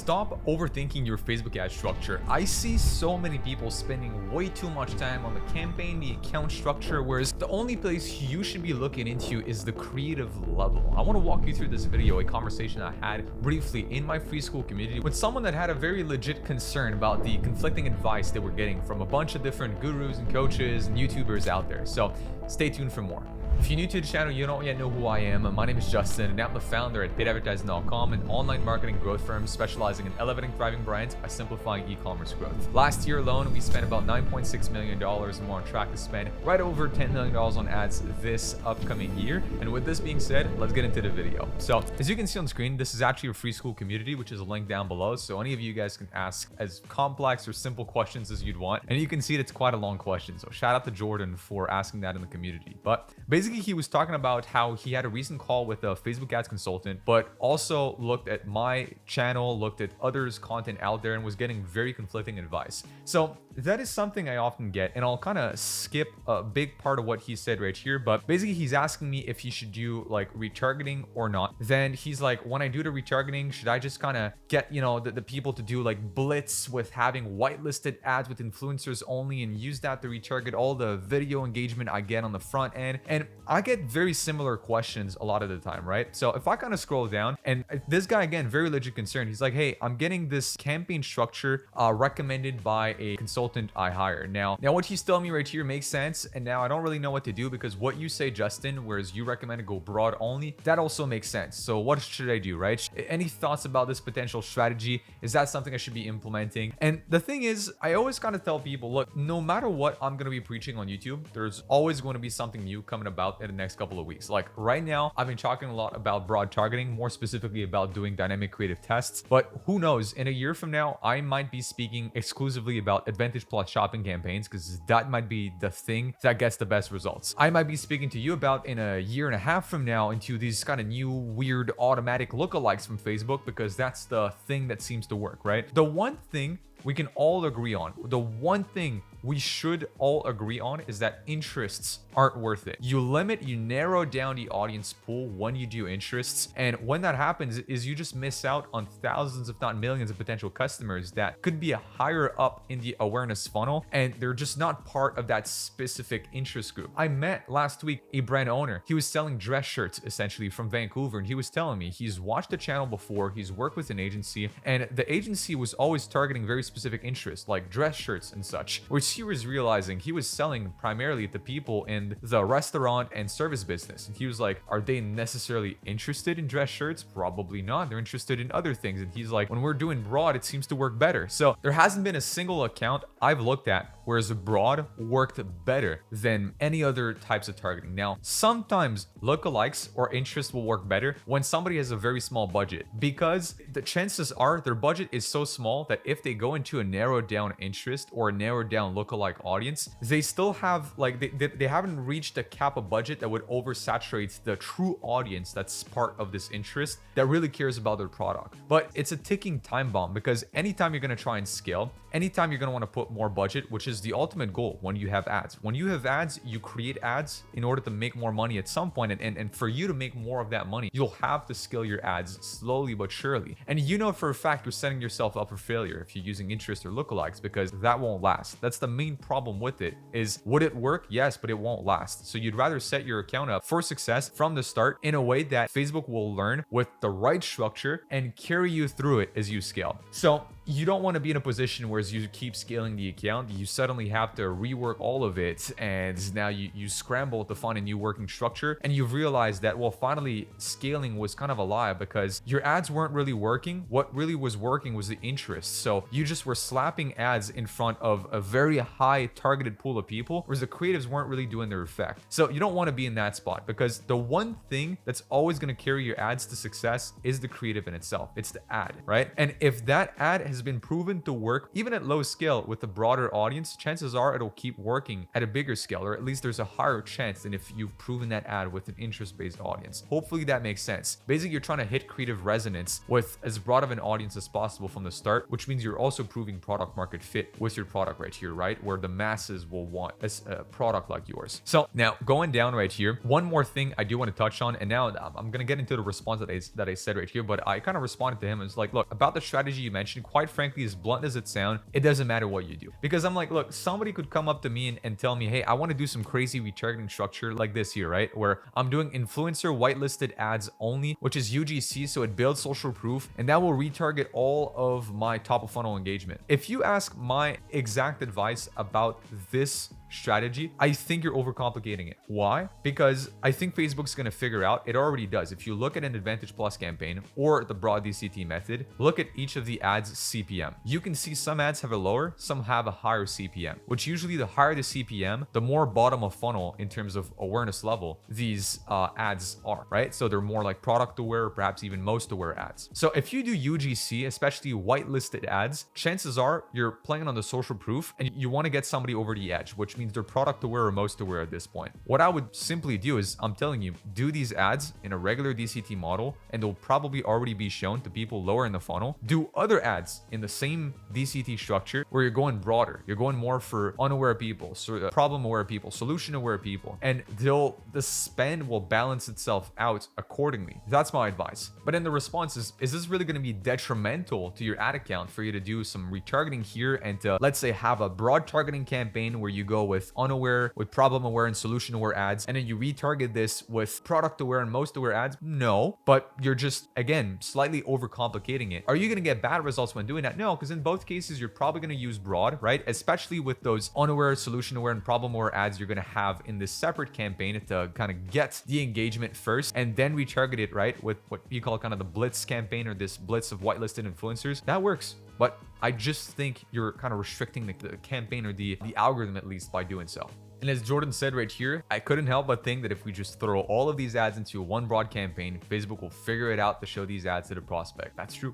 Stop overthinking your Facebook ad structure. I see so many people spending way too much time on the campaign, the account structure, whereas the only place you should be looking into is the creative level. I want to walk you through this video, a conversation I had briefly in my free school community with someone that had a very legit concern about the conflicting advice they were getting from a bunch of different gurus and coaches and YouTubers out there. So stay tuned for more. If you're new to the channel, you don't yet know who I am. My name is Justin, and I'm the founder at paidadvertising.com, an online marketing growth firm specializing in elevating thriving brands by simplifying e-commerce growth. Last year alone, we spent about $9.6 million, and we're on track to spend right over $10 million on ads this upcoming year. And with this being said, let's get into the video. So as you can see on the screen, this is actually a free school community, which is a link down below. So any of you guys can ask as complex or simple questions as you'd want. And you can see it's quite a long question. So shout out to Jordan for asking that in the community. But basically, he was talking about how he had a recent call with a Facebook ads consultant, but also looked at my channel, looked at others' content out there, and was getting very conflicting advice. So that is something I often get, and I'll kind of skip a big part of what he said right here. But basically, he's asking me if he should do like retargeting or not. Then he's like, when I do the retargeting, should I just kind of get, you know, the people to do like blitz with having whitelisted ads with influencers only and use that to retarget all the video engagement I get on the front end? And I get very similar questions a lot of the time, right? So if I kind of scroll down, and this guy, again, very legit concern, he's like, hey, I'm getting this campaign structure recommended by a consultant I hired. Now what he's telling me right here makes sense, and now I don't really know what to do, because what you say, Justin, whereas you recommend to go broad only, that also makes sense. So what should I do, right? Any thoughts about this potential strategy? Is that something I should be implementing? And the thing is, I always kind of tell people, look, no matter what I'm going to be preaching on YouTube, there's always going to be something new coming about in the next couple of weeks. Like right now, I've been talking a lot about broad targeting, more specifically about doing dynamic creative tests. But who knows, in a year from now, I might be speaking exclusively about Advantage Plus shopping campaigns, because that might be the thing that gets the best results. I might be speaking to you about in a year and a half from now into these kind of new weird automatic lookalikes from Facebook, because that's the thing that seems to work, right? The one thing we can all agree on, the one thing we should all agree on, is that interests aren't worth it. You narrow down the audience pool when you do interests. And when that happens is you just miss out on thousands, if not millions, of potential customers that could be a higher up in the awareness funnel, and they're just not part of that specific interest group. I met last week a brand owner. He was selling dress shirts essentially from Vancouver, and he was telling me he's watched the channel before, he's worked with an agency, and the agency was always targeting very specific interests like dress shirts and such, which he was realizing he was selling primarily to people in the restaurant and service business. And he was like, are they necessarily interested in dress shirts? Probably not. They're interested in other things. And he's like, when we're doing broad, it seems to work better. So there hasn't been a single account I've looked at whereas broad worked better than any other types of targeting. Now, sometimes lookalikes or interest will work better when somebody has a very small budget, because the chances are their budget is so small that if they go into a narrowed down interest or a narrowed down lookalike audience, they still have like they haven't reached a cap of budget that would oversaturate the true audience that's part of this interest that really cares about their product. But it's a ticking time bomb, because anytime you're going to try and scale, anytime you're going to want to put more budget, which is the ultimate goal when you have ads. When you have ads, you create ads in order to make more money at some point, and for you to make more of that money, you'll have to scale your ads slowly but surely. And you know for a fact you're setting yourself up for failure if you're using interest or lookalikes, because that won't last. That's the main problem with it. Is would it work? Yes, but it won't last. So you'd rather set your account up for success from the start in a way that Facebook will learn with the right structure and carry you through it as you scale. So you don't want to be in a position where as you keep scaling the account, you suddenly have to rework all of it, and now you scramble to find a new working structure, and you've realized that, well, finally scaling was kind of a lie because your ads weren't really working. What really was working was the interest. So you just were slapping ads in front of a very high targeted pool of people, whereas the creatives weren't really doing their effect. So you don't want to be in that spot, because the one thing that's always going to carry your ads to success is the creative in itself. It's the ad, right? And if that ad has has been proven to work even at low scale with a broader audience, chances are it'll keep working at a bigger scale, or at least there's a higher chance than if you've proven that ad with an interest-based audience. Hopefully that makes sense. Basically, you're trying to hit creative resonance with as broad of an audience as possible from the start, which means you're also proving product market fit with your product right here, right? Where the masses will want a product like yours. So now going down right here, one more thing I do want to touch on, and now I'm going to get into the response that I said right here, but I kind of responded to him and was like, look, about the strategy you mentioned, quite frankly, as blunt as it sounds, it doesn't matter what you do. Because I'm like, look, somebody could come up to me and tell me, hey, I want to do some crazy retargeting structure like this here, right? Where I'm doing influencer whitelisted ads only, which is UGC, so it builds social proof, and that will retarget all of my top of funnel engagement. If you ask my exact advice about this strategy, I think you're overcomplicating it. Why? Because I think Facebook's going to figure out, it already does. If you look at an Advantage Plus campaign or the broad DCT method, look at each of the ads CPM. You can see some ads have a lower, some have a higher CPM, which usually the higher the CPM, the more bottom of funnel in terms of awareness level these ads are, right? So they're more like product aware, or perhaps even most aware ads. So if you do UGC, especially whitelisted ads, chances are you're playing on the social proof and you want to get somebody over the edge, which means they're product aware or most aware at this point. What I would simply do is, I'm telling you, do these ads in a regular DCT model and they'll probably already be shown to people lower in the funnel. Do other ads in the same DCT structure where you're going broader. You're going more for unaware people, so problem aware people, solution aware people, and the spend will balance itself out accordingly. That's my advice. But then the response is this really going to be detrimental to your ad account for you to do some retargeting here and to, let's say, have a broad targeting campaign where you go with unaware, with problem aware and solution aware ads, and then you retarget this with product aware and most aware ads? No, but you're just, again, slightly overcomplicating it. Are you going to get bad results when doing that? No, because in both cases, you're probably going to use broad, right? Especially with those unaware, solution aware, and problem aware ads you're going to have in this separate campaign to kind of get the engagement first and then retarget it, right? With what you call kind of the blitz campaign, or this blitz of whitelisted influencers. That works. But I just think you're kind of restricting the campaign, or the algorithm at least, by doing so. And as Jordan said right here, I couldn't help but think that if we just throw all of these ads into one broad campaign, Facebook will figure it out to show these ads to the prospect. That's true.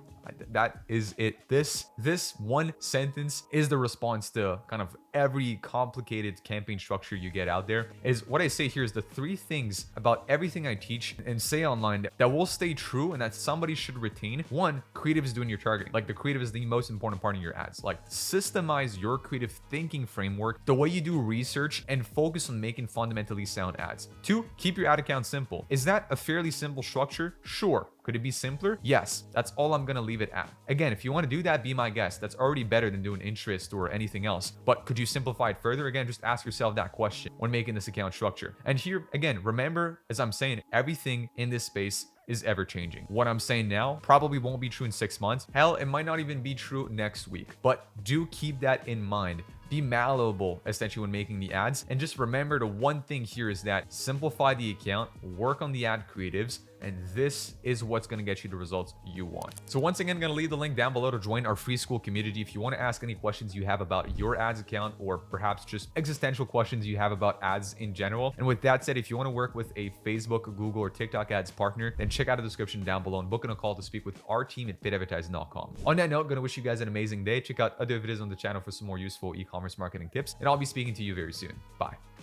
That is it. This one sentence is the response to kind of every complicated campaign structure you get out there. Is what I say here is the three things about everything I teach and say online that will stay true and that somebody should retain. One, creative is doing your targeting. Like, the creative is the most important part of your ads. Like, systemize your creative thinking framework, the way you do research, and focus on making fundamentally sound ads. Two, keep your ad account simple. Is that a fairly simple structure? Sure. Could it be simpler? Yes. That's all I'm going to leave it at. Again, if you want to do that, be my guest. That's already better than doing interest or anything else. But could you simplify it further? Again, just ask yourself that question when making this account structure. And here, again, remember, as I'm saying, everything in this space is ever changing. What I'm saying now probably won't be true in 6 months. Hell, it might not even be true next week. But do keep that in mind. Be malleable, essentially, when making the ads. And just remember, the one thing here is that simplify the account, work on the ad creatives, and this is what's going to get you the results you want. So once again, I'm going to leave the link down below to join our free school community. If you want to ask any questions you have about your ads account, or perhaps just existential questions you have about ads in general. And with that said, if you want to work with a Facebook, Google, or TikTok ads partner, then check out the description down below and book in a call to speak with our team at paidadvertising.com. On that note, I'm going to wish you guys an amazing day. Check out other videos on the channel for some more useful e-commerce marketing tips, and I'll be speaking to you very soon. Bye.